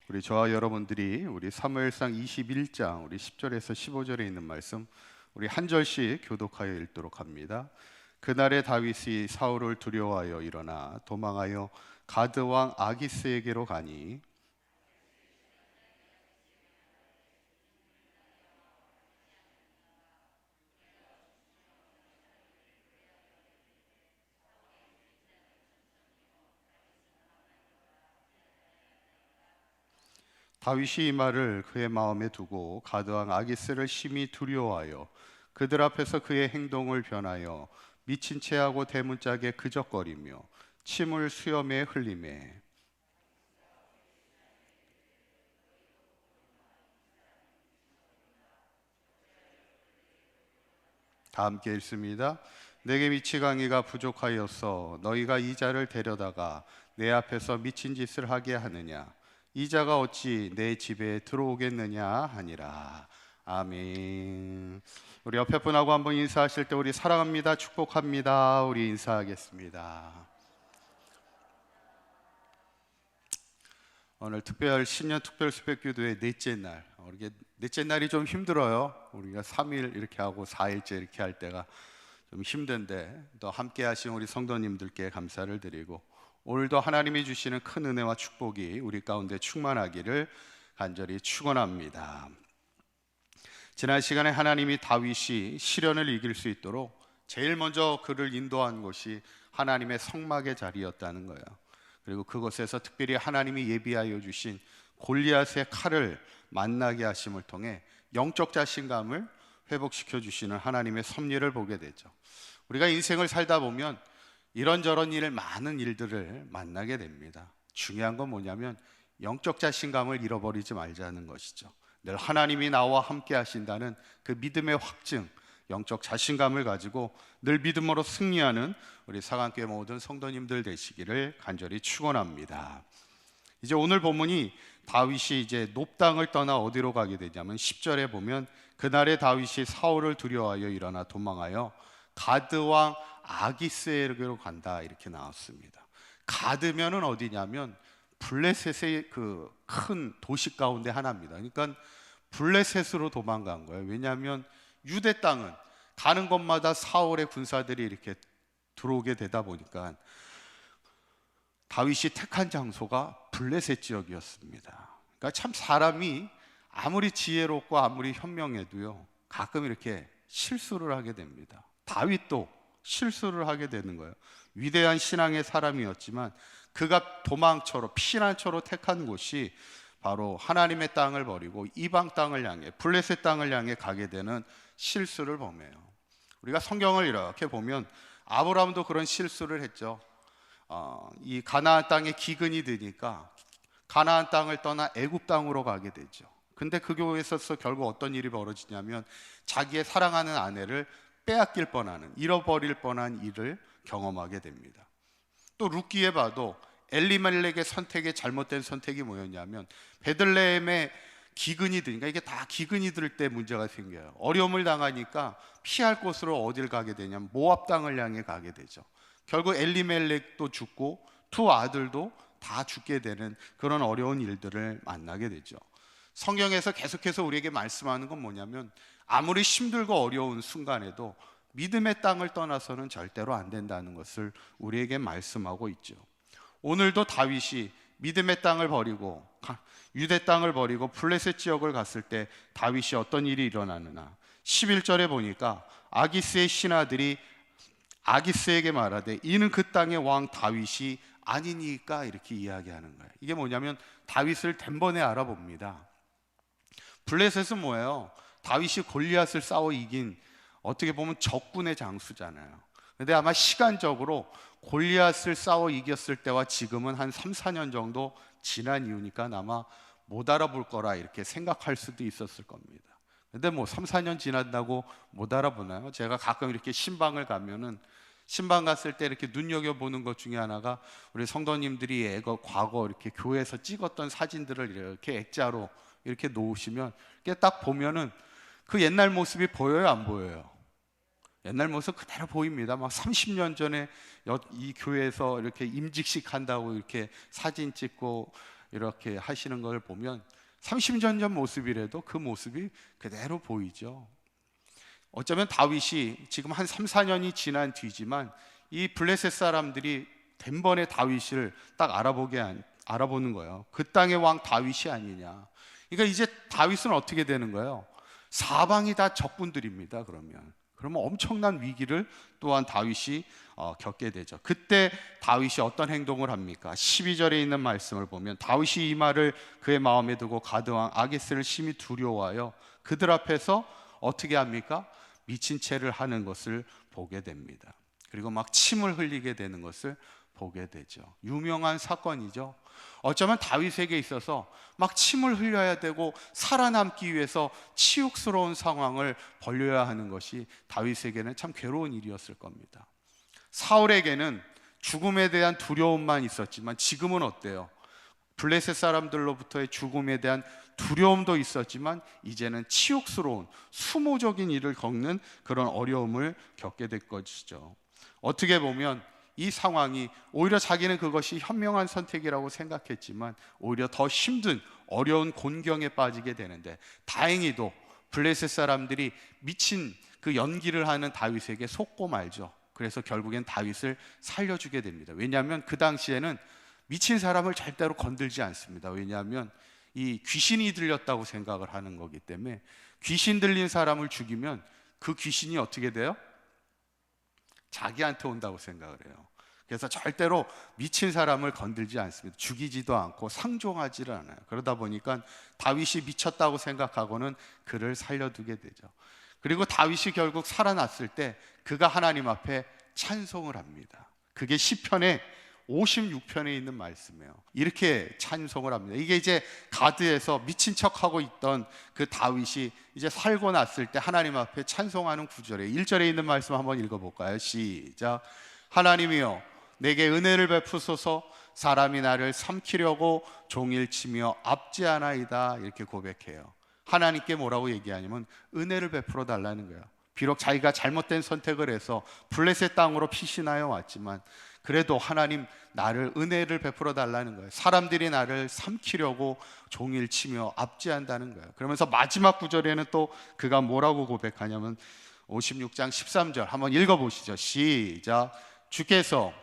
우리 저와 여러분들이 우리 사무엘상 21장 우리 10절에서 15절에 있는 말씀 우리 한 절씩 교독하여 읽도록 합니다. 그날에 다윗이 사울을 두려워하여 일어나 도망하여 가드 왕 아기스에게로 가니 다윗이 이 말을 그의 마음에 두고 가드 왕 아기스를 심히 두려워하여 그들 앞에서 그의 행동을 변하여 미친 채하고 대문짝에 그적거리며 침을 수염에 흘리매. 다 함께 읽습니다. 내게 미치광이가 부족하여서 너희가 이 자를 데려다가 내 앞에서 미친 짓을 하게 하느냐. 이 자가 어찌 내 집에 들어오겠느냐 하니라. 아멘. 우리 옆에 분하고 한번 인사하실 때 우리 사랑합니다, 축복합니다, 우리 인사하겠습니다. 오늘 신년 특별 수백기도의 넷째 날. 우리 넷째 날이 좀 힘들어요. 우리가 3일 이렇게 하고 4일째 이렇게 할 때가 좀 힘든데 또 함께 하신 우리 성도님들께 감사를 드리고 오늘도 하나님이 주시는 큰 은혜와 축복이 우리 가운데 충만하기를 간절히 축원합니다. 지난 시간에 하나님이 다윗이 시련을 이길 수 있도록 제일 먼저 그를 인도한 곳이 하나님의 성막의 자리였다는 거예요. 그리고 그곳에서 특별히 하나님이 예비하여 주신 골리앗의 칼을 만나게 하심을 통해 영적 자신감을 회복시켜 주시는 하나님의 섭리를 보게 되죠. 우리가 인생을 살다 보면 이런저런 많은 일들을 만나게 됩니다. 중요한 건 뭐냐면 영적 자신감을 잃어버리지 말자는 것이죠. 늘 하나님이 나와 함께 하신다는 그 믿음의 확증, 영적 자신감을 가지고 늘 믿음으로 승리하는 우리 사강교회 모든 성도님들 되시기를 간절히 축원합니다. 이제 오늘 본문이 다윗이 이제 높당을 떠나 어디로 가게 되냐면 10절에 보면 그날에 다윗이 사울을 두려워하여 일어나 도망하여 가드 왕 아기스에게로 간다 이렇게 나왔습니다. 가드면은 어디냐면 블레셋의 그 큰 도시 가운데 하나입니다. 그러니까 블레셋으로 도망간 거예요. 왜냐하면 유대 땅은 가는 곳마다 사울의 군사들이 이렇게 들어오게 되다 보니까 다윗이 택한 장소가 블레셋 지역이었습니다. 그러니까 참 사람이 아무리 지혜롭고 아무리 현명해도요 가끔 이렇게 실수를 하게 됩니다. 다윗도 실수를 하게 되는 거예요. 위대한 신앙의 사람이었지만 그가 도망처로 피난처로 택한 곳이 바로 하나님의 땅을 버리고 이방 땅을 향해 블레셋 땅을 향해 가게 되는 실수를 범해요. 우리가 성경을 이렇게 보면 아브라함도 그런 실수를 했죠. 이 가나안 땅에 기근이 드니까 가나안 땅을 떠나 애굽 땅으로 가게 되죠. 근데 그 교회에서 결국 어떤 일이 벌어지냐면 자기의 사랑하는 아내를 빼앗길 뻔하는, 잃어버릴 뻔한 일을 경험하게 됩니다. 또 룻기에 봐도 엘리멜렉의 선택의 잘못된 선택이 뭐였냐면 베들레헴에 기근이 드니까 이게 다 기근이 들 때 문제가 생겨요. 어려움을 당하니까 피할 곳으로 어딜 가게 되냐면 모압 땅을 향해 가게 되죠. 결국 엘리멜렉도 죽고 두 아들도 다 죽게 되는 그런 어려운 일들을 만나게 되죠. 성경에서 계속해서 우리에게 말씀하는 건 뭐냐면 아무리 힘들고 어려운 순간에도 믿음의 땅을 떠나서는 절대로 안 된다는 것을 우리에게 말씀하고 있죠. 오늘도 다윗이 믿음의 땅을 버리고 유대 땅을 버리고 블레셋 지역을 갔을 때 다윗이 어떤 일이 일어나느냐 11절에 보니까 아기스의 신하들이 아기스에게 말하되 이는 그 땅의 왕 다윗이 아니니까 이렇게 이야기하는 거예요. 이게 뭐냐면 다윗을 단번에 알아봅니다. 블레셋은 뭐예요? 다윗이 골리앗을 싸워 이긴 어떻게 보면 적군의 장수잖아요. 근데 아마 시간적으로 골리앗을 싸워 이겼을 때와 지금은 한 3, 4년 정도 지난 이유니까 아마 못 알아볼 거라 이렇게 생각할 수도 있었을 겁니다. 근데 뭐 3, 4년 지난다고 못 알아보나요? 제가 가끔 이렇게 신방을 가면은 신방 갔을 때 이렇게 눈여겨보는 것 중에 하나가 우리 성도님들이 과거 이렇게 교회에서 찍었던 사진들을 이렇게 액자로 이렇게 놓으시면 이렇게 딱 보면은 그 옛날 모습이 보여요, 안 보여요? 옛날 모습 그대로 보입니다. 막 30년 전에 이 교회에서 이렇게 임직식 한다고 이렇게 사진 찍고 이렇게 하시는 걸 보면 30년 전 모습이라도 그 모습이 그대로 보이죠. 어쩌면 다윗이 지금 한 3, 4년이 지난 뒤지만 이 블레셋 사람들이 단번에 다윗을 딱 알아보는 거예요. 그 땅의 왕 다윗이 아니냐. 그러니까 이제 다윗은 어떻게 되는 거예요? 사방이 다 적군들입니다. 그러면 엄청난 위기를 또한 다윗이 겪게 되죠. 그때 다윗이 어떤 행동을 합니까? 12절에 있는 말씀을 보면 다윗이 이 말을 그의 마음에 두고 가드왕 아게스를 심히 두려워하여 그들 앞에서 어떻게 합니까? 미친 채를 하는 것을 보게 됩니다. 그리고 막 침을 흘리게 되는 것을 보게 되죠. 유명한 사건이죠. 어쩌면 다윗에게 있어서 막 침을 흘려야 되고 살아남기 위해서 치욕스러운 상황을 벌려야 하는 것이 다윗에게는 참 괴로운 일이었을 겁니다. 사울에게는 죽음에 대한 두려움만 있었지만 지금은 어때요? 블레셋 사람들로부터의 죽음에 대한 두려움도 있었지만 이제는 치욕스러운 수모적인 일을 겪는 그런 어려움을 겪게 될 것이죠. 어떻게 보면 이 상황이 오히려 자기는 그것이 현명한 선택이라고 생각했지만 오히려 더 힘든 어려운 곤경에 빠지게 되는데, 다행히도 블레셋 사람들이 미친 그 연기를 하는 다윗에게 속고 말죠. 그래서 결국엔 다윗을 살려주게 됩니다. 왜냐하면 그 당시에는 미친 사람을 절대로 건들지 않습니다. 왜냐하면 이 귀신이 들렸다고 생각을 하는 거기 때문에 귀신 들린 사람을 죽이면 그 귀신이 어떻게 돼요? 자기한테 온다고 생각을 해요. 그래서 절대로 미친 사람을 건들지 않습니다. 죽이지도 않고 상종하지를 않아요. 그러다 보니까 다윗이 미쳤다고 생각하고는 그를 살려두게 되죠. 그리고 다윗이 결국 살아났을 때 그가 하나님 앞에 찬송을 합니다. 그게 시편의 56편에 있는 말씀이에요. 이렇게 찬송을 합니다. 이게 이제 가드에서 미친 척하고 있던 그 다윗이 이제 살고 났을 때 하나님 앞에 찬송하는 구절이에요. 1절에 있는 말씀 한번 읽어볼까요? 시작. 하나님이여 내게 은혜를 베푸소서. 사람이 나를 삼키려고 종일치며 압제하나이다. 이렇게 고백해요. 하나님께 뭐라고 얘기하냐면 은혜를 베풀어 달라는 거예요. 비록 자기가 잘못된 선택을 해서 블레셋 땅으로 피신하여 왔지만 그래도 하나님 나를 은혜를 베풀어 달라는 거예요. 사람들이 나를 삼키려고 종일 치며 압제한다는 거예요. 그러면서 마지막 구절에는 또 그가 뭐라고 고백하냐면 56장 13절 한번 읽어보시죠. 시작. 주께서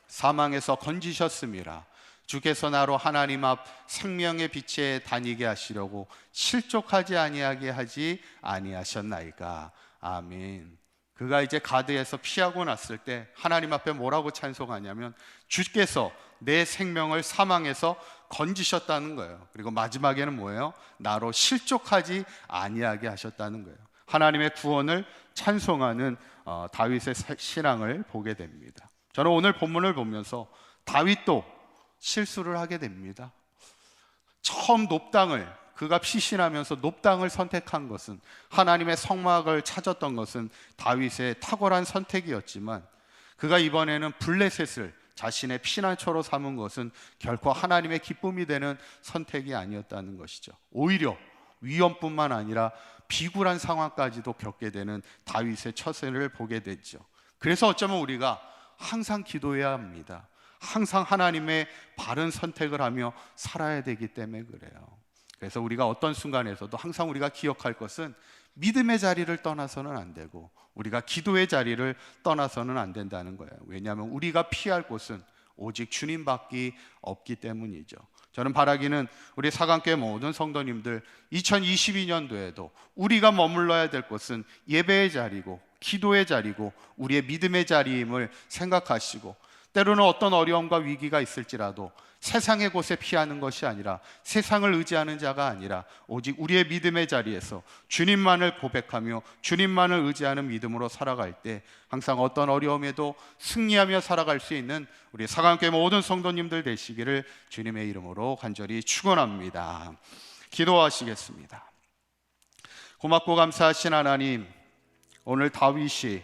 사망에서 건지셨음이라. 주께서 나로 하나님 앞 생명의 빛에 다니게 하시려고 실족하지 아니하게 하지 아니하셨나이까. 아멘. 그가 이제 가드에서 피하고 났을 때 하나님 앞에 뭐라고 찬송하냐면 주께서 내 생명을 사망에서 건지셨다는 거예요. 그리고 마지막에는 뭐예요? 나로 실족하지 아니하게 하셨다는 거예요. 하나님의 구원을 찬송하는 다윗의 신앙을 보게 됩니다. 저는 오늘 본문을 보면서 다윗도 실수를 하게 됩니다. 처음 높당을 그가 피신하면서 높당을 선택한 것은, 하나님의 성막을 찾았던 것은 다윗의 탁월한 선택이었지만 그가 이번에는 블레셋을 자신의 피난처로 삼은 것은 결코 하나님의 기쁨이 되는 선택이 아니었다는 것이죠. 오히려 위험뿐만 아니라 비굴한 상황까지도 겪게 되는 다윗의 처세를 보게 됐죠. 그래서 어쩌면 우리가 항상 기도해야 합니다. 항상 하나님의 바른 선택을 하며 살아야 되기 때문에 그래요. 그래서 우리가 어떤 순간에서도 항상 우리가 기억할 것은 믿음의 자리를 떠나서는 안 되고 우리가 기도의 자리를 떠나서는 안 된다는 거예요. 왜냐하면 우리가 피할 곳은 오직 주님밖에 없기 때문이죠. 저는 바라기는 우리 사강교회 모든 성도님들 2022년도에도 우리가 머물러야 될 곳은 예배의 자리고 기도의 자리고 우리의 믿음의 자리임을 생각하시고, 때로는 어떤 어려움과 위기가 있을지라도 세상의 곳에 피하는 것이 아니라, 세상을 의지하는 자가 아니라 오직 우리의 믿음의 자리에서 주님만을 고백하며 주님만을 의지하는 믿음으로 살아갈 때 항상 어떤 어려움에도 승리하며 살아갈 수 있는 우리 사강교회 모든 성도님들 되시기를 주님의 이름으로 간절히 축원합니다. 기도하시겠습니다. 고맙고 감사하신 하나님, 오늘 다윗이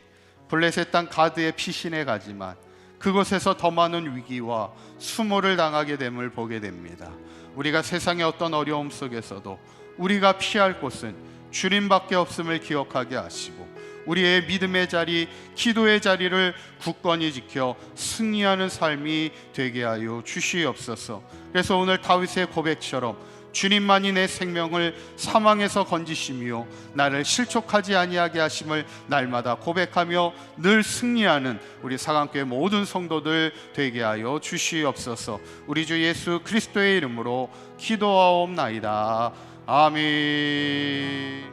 블레셋 땅 가드에 피신해 가지만 그곳에서 더 많은 위기와 수모를 당하게 됨을 보게 됩니다. 우리가 세상의 어떤 어려움 속에서도 우리가 피할 곳은 주님밖에 없음을 기억하게 하시고, 우리의 믿음의 자리, 기도의 자리를 굳건히 지켜 승리하는 삶이 되게 하여 주시옵소서. 그래서 오늘 다윗의 고백처럼 주님만이 내 생명을 사망에서 건지시며 나를 실족하지 아니하게 하심을 날마다 고백하며 늘 승리하는 우리 사강교회 모든 성도들 되게 하여 주시옵소서. 우리 주 예수 그리스도의 이름으로 기도하옵나이다. 아멘.